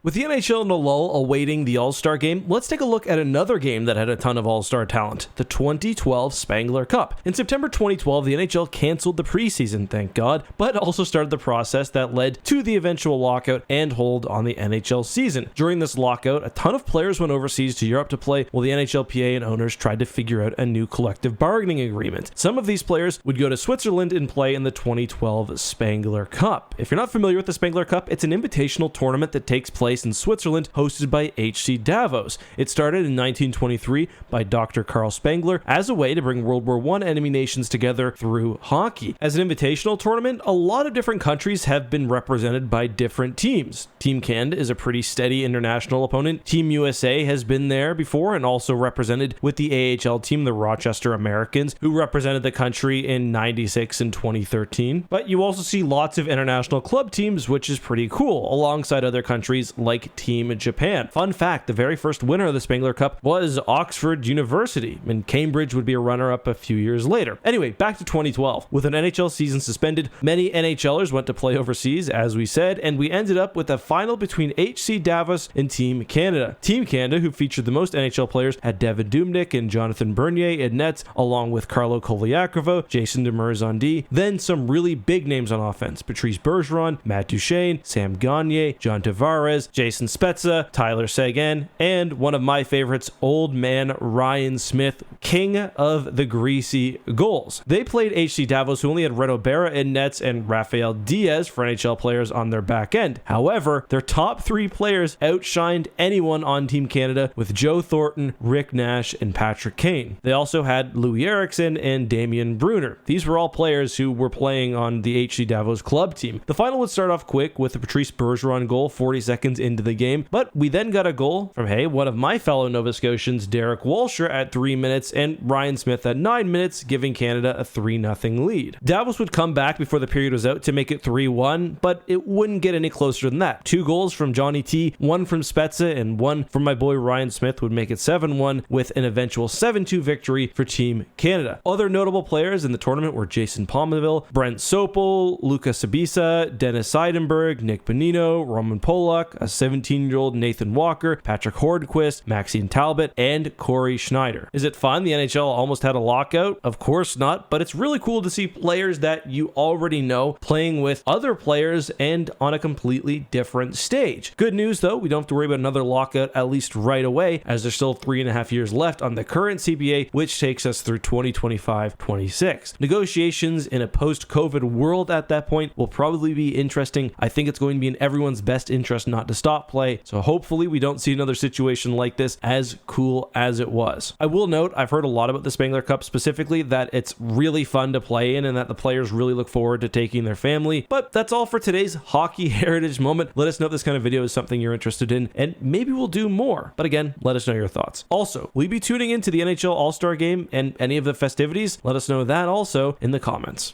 With the NHL in a lull awaiting the All-Star game, let's take a look at another game that had a ton of All-Star talent, the 2012 Spengler Cup. In September 2012, the NHL canceled the preseason, thank God, but also started the process that led to the eventual lockout and hold on the NHL season. During this lockout, a ton of players went overseas to Europe to play, while the NHLPA and owners tried to figure out a new collective bargaining agreement. Some of these players would go to Switzerland and play in the 2012 Spengler Cup. If you're not familiar with the Spengler Cup, it's an invitational tournament that takes place in Switzerland, hosted by HC Davos. It started in 1923 by Dr. Carl Spengler as a way to bring World War I enemy nations together through hockey. As an invitational tournament, a lot of different countries have been represented by different teams. Team Canada is a pretty steady international opponent. Team USA has been there before and also represented with the AHL team, the Rochester Americans, who represented the country in 96 and 2013. But you also see lots of international club teams, which is pretty cool, alongside other countries like Team Japan. Fun fact, the very first winner of the Spengler Cup was Oxford University, and Cambridge would be a runner-up a few years later. Anyway, back to 2012. With an NHL season suspended, many NHLers went to play overseas, as we said, and we ended up with a final between HC Davos and Team Canada. Team Canada, who featured the most NHL players, had Devin Dubnyk and Jonathan Bernier in nets, along with Carlo Koliakovo, Jason Demers on D, then some really big names on offense: Patrice Bergeron, Matt Duchene, Sam Gagner, John Tavares, Jason Spezza, Tyler Seguin, and one of my favorites, old man Ryan Smith, king of the greasy goals. They played HC Davos, who only had Reto Berra in nets and Rafael Diaz for NHL players on their back end. However, their top three players outshined anyone on Team Canada, with Joe Thornton, Rick Nash, and Patrick Kane. They also had Louis Eriksson and Damian Brunner. These were all players who were playing on the HC Davos club team. The final would start off quick with a Patrice Bergeron goal 40 seconds into the game, but we then got a goal from, one of my fellow Nova Scotians, Derek Walsher, at 3 minutes, and Ryan Smith at 9 minutes, giving Canada a 3-0 lead. Davos would come back before the period was out to make it 3-1, but it wouldn't get any closer than that. 2 goals from Johnny T, 1 from Spezza, and 1 from my boy Ryan Smith would make it 7-1, with an eventual 7-2 victory for Team Canada. Other notable players in the tournament were Jason Pominville, Brent Sopel, Luka Sabisa, Dennis Seidenberg, Nick Bonino, Roman Polak, a 17-year-old Nathan Walker, Patrick Hordquist, Maxine Talbot, and Corey Schneider. Is it fun? The NHL almost had a lockout? Of course not, but it's really cool to see players that you already know playing with other players and on a completely different stage. Good news though, we don't have to worry about another lockout, at least right away, as there's still 3.5 years left on the current CBA, which takes us through 2025-26. Negotiations in a post-COVID world at that point will probably be interesting. I think it's going to be in everyone's best interest not to stop play, so hopefully we don't see another situation like this, as cool as it was. I will note, I've heard a lot about the Spengler Cup specifically, that it's really fun to play in and that the players really look forward to taking their family. But that's all for today's Hockey Heritage Moment. Let us know if this kind of video is something you're interested in, and maybe we'll do more. But again, let us know your thoughts. Also, will you be tuning into the NHL All-Star Game and any of the festivities? Let us know that also in the comments.